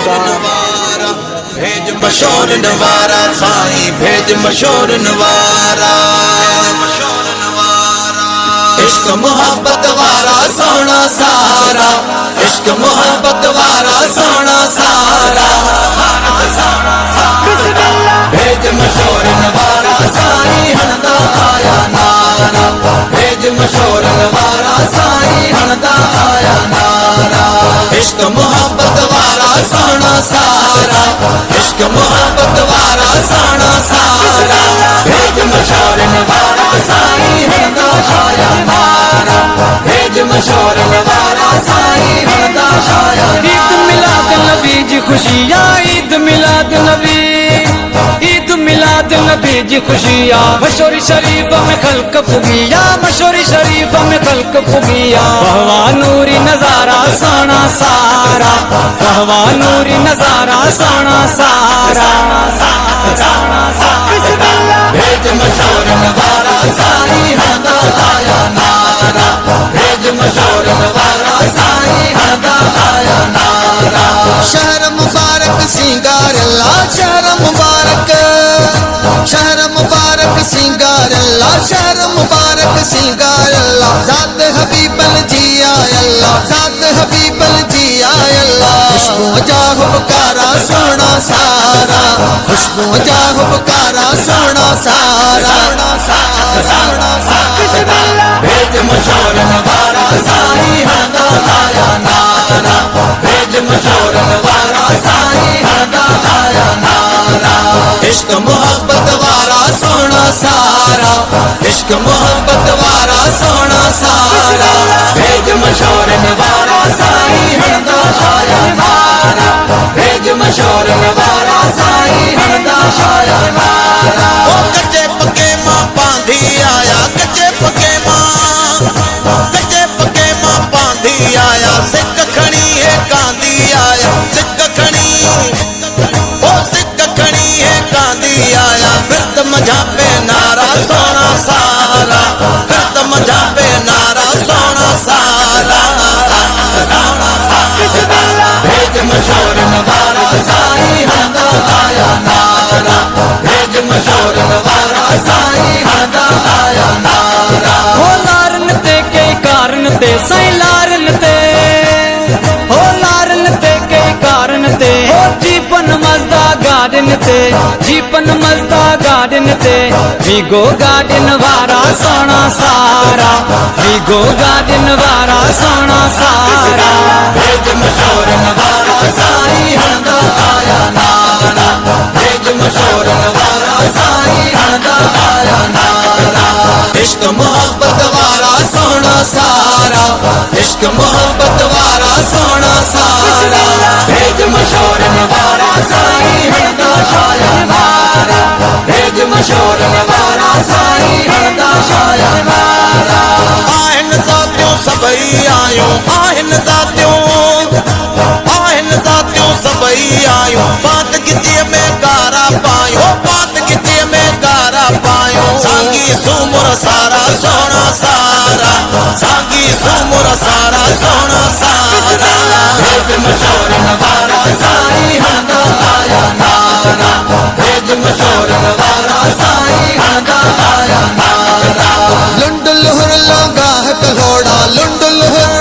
नवारा भेज मशहूर नवारा साईं भेज मशहूर नवारा इश्क मोहब्बत वाला सोना सारा इश्क मोहब्बत वाला सोना सारा भेज मशहूर नवारा साईं हणदा आया नारा भेज मशहूर नवारा साईं हणदा आया नारा इश्क मोहब्बत वाला सोना सारा इश्क मोहब्बत वाला सोना सारा भेज मशहूर नवारा साईं हणदा आया नारा भेज मशहूर नवारा साईं हणदा आया ईद मिलाद नबी जी खुशियाँ ईद मिलाद नबी ईद मिलाद नबी जी खुशियाँ मशहूरी शरीफ में खल्क पुगिया मशहूरी शरीफ में खल्क पुगिया कहवा नूरी नजारा सोना सारा कहवा नूरी नजारा सोना सारा भेज मशहूर नवारा साईं हणदा आया नारा भेज मशहूर नवारा साईं हणदा आया नारा शहर मुबारक सिंगार अल्लाह शहर मुबारक सिंगार अल्लाह शहर मुबारक सिंगार अल्लाह ज़ात हबीबल जी आय अल्लाह ज़ात हबीबल जी आय अल्लाह खुशबू जाह पुकारा सोना सारा खुशबू जाह पुकारा सोना सारा भेज मशहूर नवारा साईं हणदा आया नारा भेज मशहूर नवारा साईं हणदा आया नारा इश्क मोहब्बत वाला सोना सारा इश्क मोहब्बत वाला सोना सारा भेज मशहूर नवारा साईं हणदा आया नारा भेज मशहूर नवारा साईं हणदा आया नारा कच्चे पक्के मां पांधी आया कच्चे पक्के मां पांधी आया सिक खणी है कांदी आया सिक खणी है कांदी आया बिरत मजा पे नारा सोना सारा बिरत मजा पे नारा सोना सारा भेज मशहूर नवारा साईं हणदा आया नारा भेज मशहूर नवारा साईं हणदा आया नारा हो लारन ते कई कारण ते साईं लारन ते हो लारन ते कई कारण ते हो जीपन मजदा गार्डन ते जीपन मजदा गार्डन ते वीगो गार्डन वारा सोना सारा वीगो गार्डन वारा सोना सारा भेज मशहूर नवारा साईं हणदा आया नारा भेज मशहूर नवारा साईं हणदा आया नारा इश्क मोहब्बत वाला सोना सारा इश्क मोहब्बत वाला सोना सारा भेज मशहूर नवारा साईं हणदा आया नारा भेज मशहूर नवारा साईं हणदा आया नारा आहिन ज़ातियों सभई आयो आहिन ज़ातियों सभई आयो बात गिचे में गारा पायो बात गिचे में गारा पायो सांगी सुमुर सारा सोना सारा सांगी सुमुर सारा सोना सारा भेज मशहूर नवारा साईं हणदा आया नारा भेज मशहूर नवारा साईं हणदा आया नारा लुंड लुहुर लांगा कलोड़ा लुंड लुहुर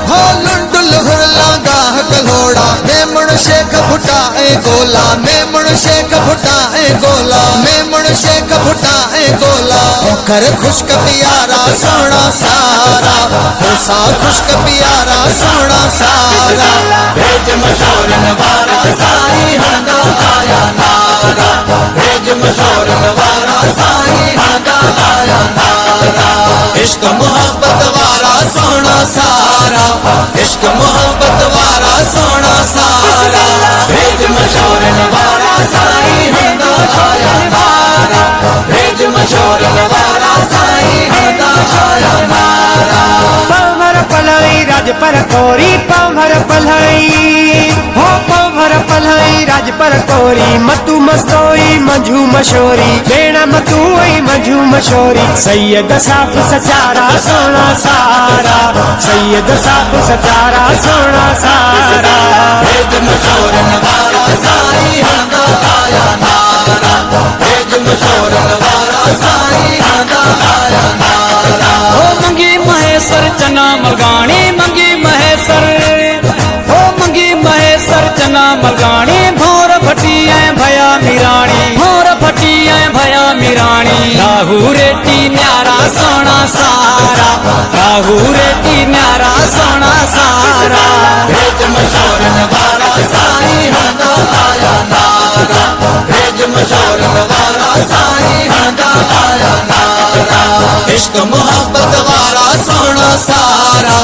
हो लुंड लुहुर लांगा कलोड़ा मेमण शेख फुटाए गोला मेमण शेख फुटाए गोला मेमण शेख फुटाए गोला कर खुश्क प्यारा सोना सारा होसा खुश्क प्यारा सोना सारा भेज मशहूर नवारा साईं हणदा आया नारा भेज मशहूर नवारा साईं हणदा आया नारा इश्क मोहब्बत वाला सोना सारा इश्क मोहब्बत वाला सोना सारा भेज मशहूर नवारा साईं हणदा आया नारा भेज मशहूर नवारा साईं हणदा आया नारा पवभर पलई राज पर कोरी पवभर पलई हो पवभर पल्हई राज पर कोरी मतू मस्तोई मंझू मशोरी भेण मतू आई मंझू मशोरी सैयद साफ सचारा सोना सारा सैयद साफ सचारा सोना सारा भेज मशोरन वारा साईं हंदा आया नारा भेज मशोरन वारा साईं हंदा आया नारा ओ मंगी महेश्वर चना मलगाणी मंगी महेश्वर ओ मंगी महेश्वर चना मलगाणी भोर फटिया भया मिराणी भोर फटिया भया मिराणी राहु रेटी न्यारा सोना सारा राहु रेटी न्यारा सोना सारा भेज मशोरन वारा साईं हंदा आया नारा भेज मशोरन वारा साईं हंदा आया नारा इश्क मोहब्बत वारा सोना सारा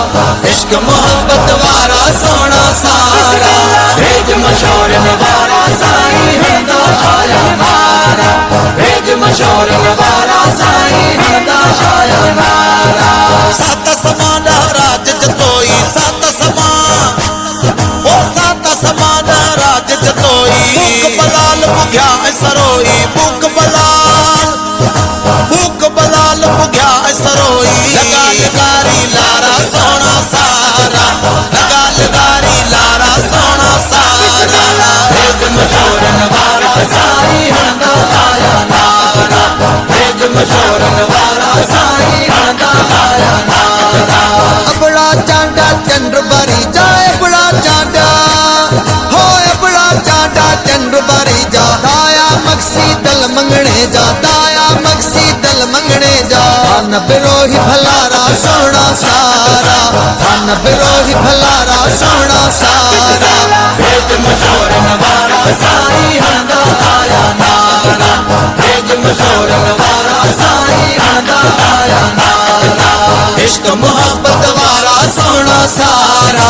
इश्क मोहब्बत वारा सोना सारा भेज मशोरन वारा साईं हंदा आया नारा भेज मशोरन वारा साईं हंदा आया नारा सत समान राज जतोई सत समान ओ सत समान राज जतोई भूख बलाल भुग्या सरोई भूख बलाल भुग्या सरोई लगा लगारी लारा सोना सारा लगा लगारी लारा सोना सारा भेज मशोरन वारा साईं हंदा आया नारा भेज मशोरन वारा साईं हंदा आया नारा बड़ा चांडा चंद्र बारी जाए बड़ा चांडा होए बड़ा चांडा चंद्र बारी जा दाया मक्सी दल मंगने जा दाया मक्सी दल मंगने जा धन बिरोही भलारा सोना सारा धन बिरोही भलारा सोना सारा भेज मशोरन वारा साईं हंदा आया नारा भेज मशोरन वारा साईं हंदा आया नारा इश्क मोहब्बत वारा सोना सारा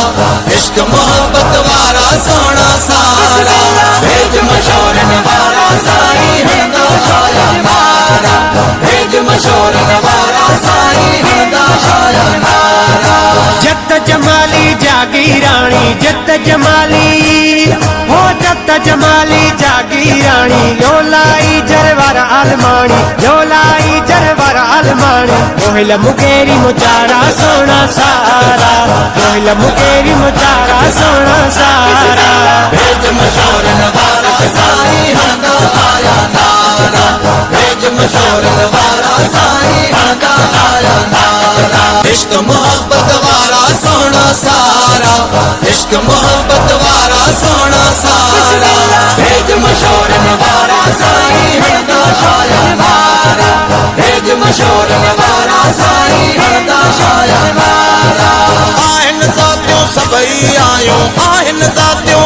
इश्क मोहब्बत वारा सोना सारा भेज मशोरन वारा साईं हंदा आया नारा भेज मशोरन वारा साईं हंदा आया नारा जत जमाली जागी रानी जत जमाली हो जत जमाली जागी रानी लोलाई जरवर आलमानी लोलाई जरवर आलमानी मोहिल मुकेरी मुचारा सोना सारा मोहिल मुकेरी मुचारा सोना सारा भेज मशोरन वारा साईं हंदा आया नारा भेज मशोरन वारा साईं हंदा आया नारा इश्क मोहब्बत वारा सोना सारा इश्क मोहब्बत वारा सोना सारा भेज मशोरन वारा साईं हंदा आया नारा भेज मशोरन वारा साईं हंदा आया नारा आहिन ज़ातियों सभई आयो आहिन ज़ातियों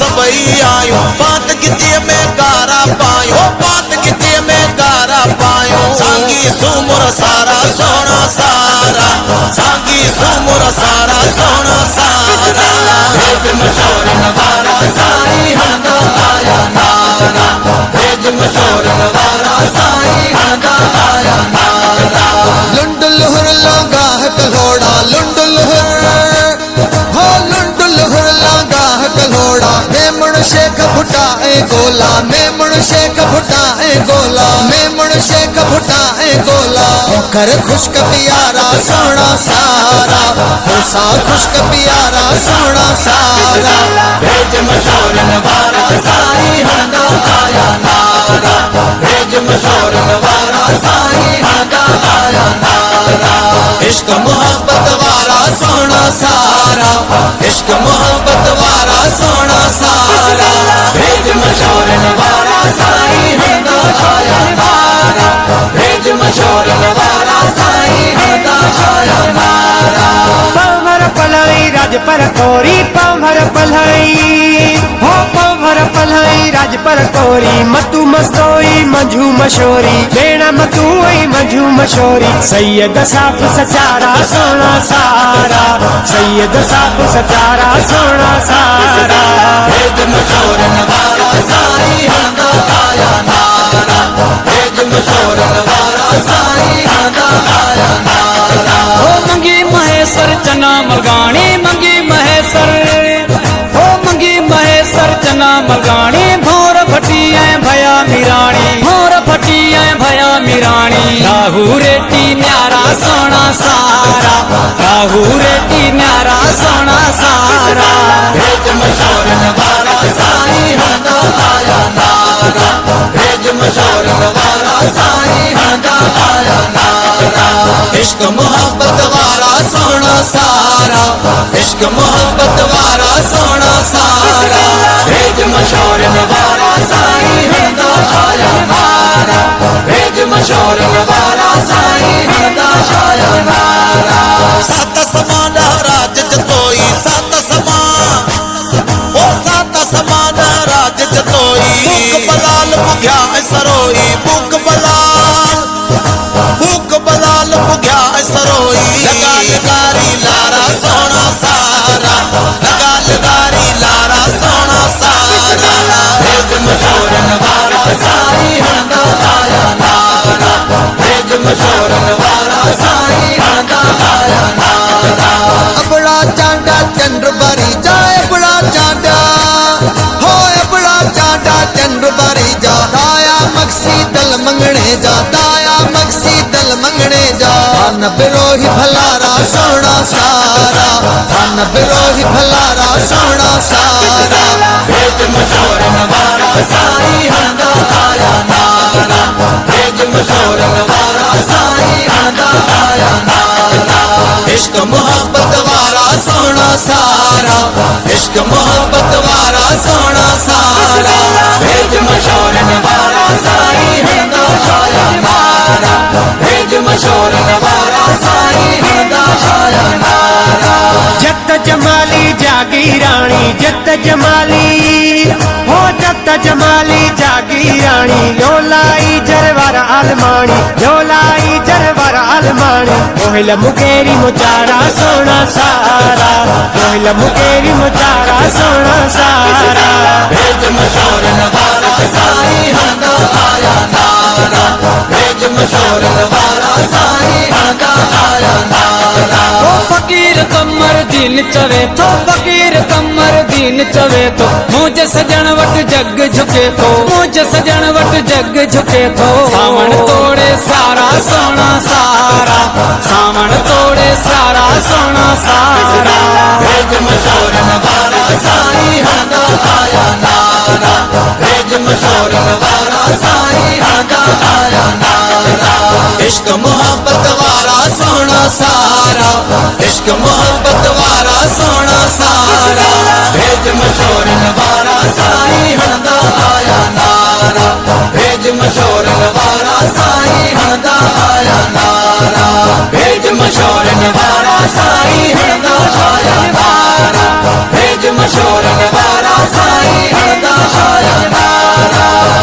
सभई आयो बात किथे में गारा पायो बात किथे में गारा पायो सांगी सुमुर सारा सोना सारा सांगी सुमुर सारा सोना सारा भेज मशोरन वारा साईं हंदा आया नारा भेज मशोरन वारा साईं हंदा आया नारा लुंड लुहुर लोगा कलोड़ा लुंड लुहुर हो लुंड लुहुर लोगा कलोड़ा मेमण शेख फुटाए गोला मेमण शेख फुटाए गोला मेमण शेख फुटाए गोला कर खुश्क प्यारा सोना सारा होसा खुश्क प्यारा सोना सारा भेज मशोरन वारा साईं हंदा आया नारा भेज मशोरन वारा साईं हंदा आया नारा इश्क मोहब्बत वारा सोना सारा इश्क मोहब्बत वारा सोना सारा भेज मशोरन वारा साईं हंदा आया नारा भेज मशोरन वारा साईं हंदा आया नारा पवभर पल्हई राज पर कोरी पवभर पल्हई हो पवभर पल्हई राज पर कोरी मतू मस्तोई मंझू मशोरी भेण मतू आई मंझू मशोरी सैयद साफ सचारा सोना सारा सैयद साफ सचारा सोना सारा भेज मशोरन वारा साईं हंदा आया नारा भेज मशोरन वारा साईं हंदा आया नारा ओ मंगी महेश्वर चना मलगाणी मंगी महेश्वर मगाणी भोर फटी ऐं भया मिराणी भोर फटी ऐं भया मिराणी राहू रेटी न्यारा सोना सारा राहू रेटी न्यारा सोना सारा भेज मशोरन वारा साईं हंदा आया नारा भेज मशोरन वारा साईं हंदा आया नारा इश्क मोहब्बत वारा सोना सारा इश्क मोहब्बत वारा सोना सारा भेज मशोरन वारा साईं हंदा आया नारा भेज मशोरन वारा साईं हंदा आया नारा सत समान राज जतोई सत समान ओ सत समान राज जतोई बुक बलाल बुघ्या सरोई बुक बलाल बुघ्या सरोई लगा लगारी लारा सोना सारा लगा लगारी लारा सोना सारा भेज मशोरन वारा साईं हंदा आया नारा भेज मशोरन वारा साईं हंदा आया नारा बड़ा चांडा चंद्र बारी जाए बड़ा चांडा होए बड़ा चांडा चंद्र बारी जा दाया मक्सी दल मंगने जा दाया मक्सी दल मंगने जा धन बिरोही भलारा सोना सारा धन बिरोही भलारा सोना सारा भेज मशोरन वारा साईं हंदा आया नारा भेज मशोरन वारा साईं हंदा आया नारा इश्क मोहब्बत वारा सोना सारा इश्क मोहब्बत वारा सोना सारा भेज मशोरन वारा साईं हंदा आया नारा भेज मशोरन वारा साईं हंदा आया नारा जत जमाली जागी रानी जत जमाली हो जत जमाली जागी रानी लोलाई जरवर आलमानी लोलाई जरवर आलमानी मोहिल मुकेरी मुचारा सोना सारा मोहिल मुकेरी मुचारा सोना सारा भेज मशोरन वारा साईं हंदा आया नारा भेज मशोरन वारा साईं हंदा आया नारा ओ फकीर कमर दीन चवे तो फकीर कमर दीन चवे तो मुझे सजन वट जग झुके तो मुझे सजन वट जग झुके तो सावण तोड़े सारा सोना सारा सावण तोड़े सारा सोना सारा भेज मशोरन वारा साईं हंदा आया नारा भेज मशोरन वारा साईं हंदा आया नारा इश्क मोहब्बत वारा सोना सारा इश्क मोहब्बत वारा सोना सारा भेज मशोरन वारा साईं हंदा आया नारा भेज मशोरन वारा साईं हंदा आया नारा भेज मशोरन वारा साईं हंदा आया नारा भेज मशोरन वारा साईं हंदा आया नारा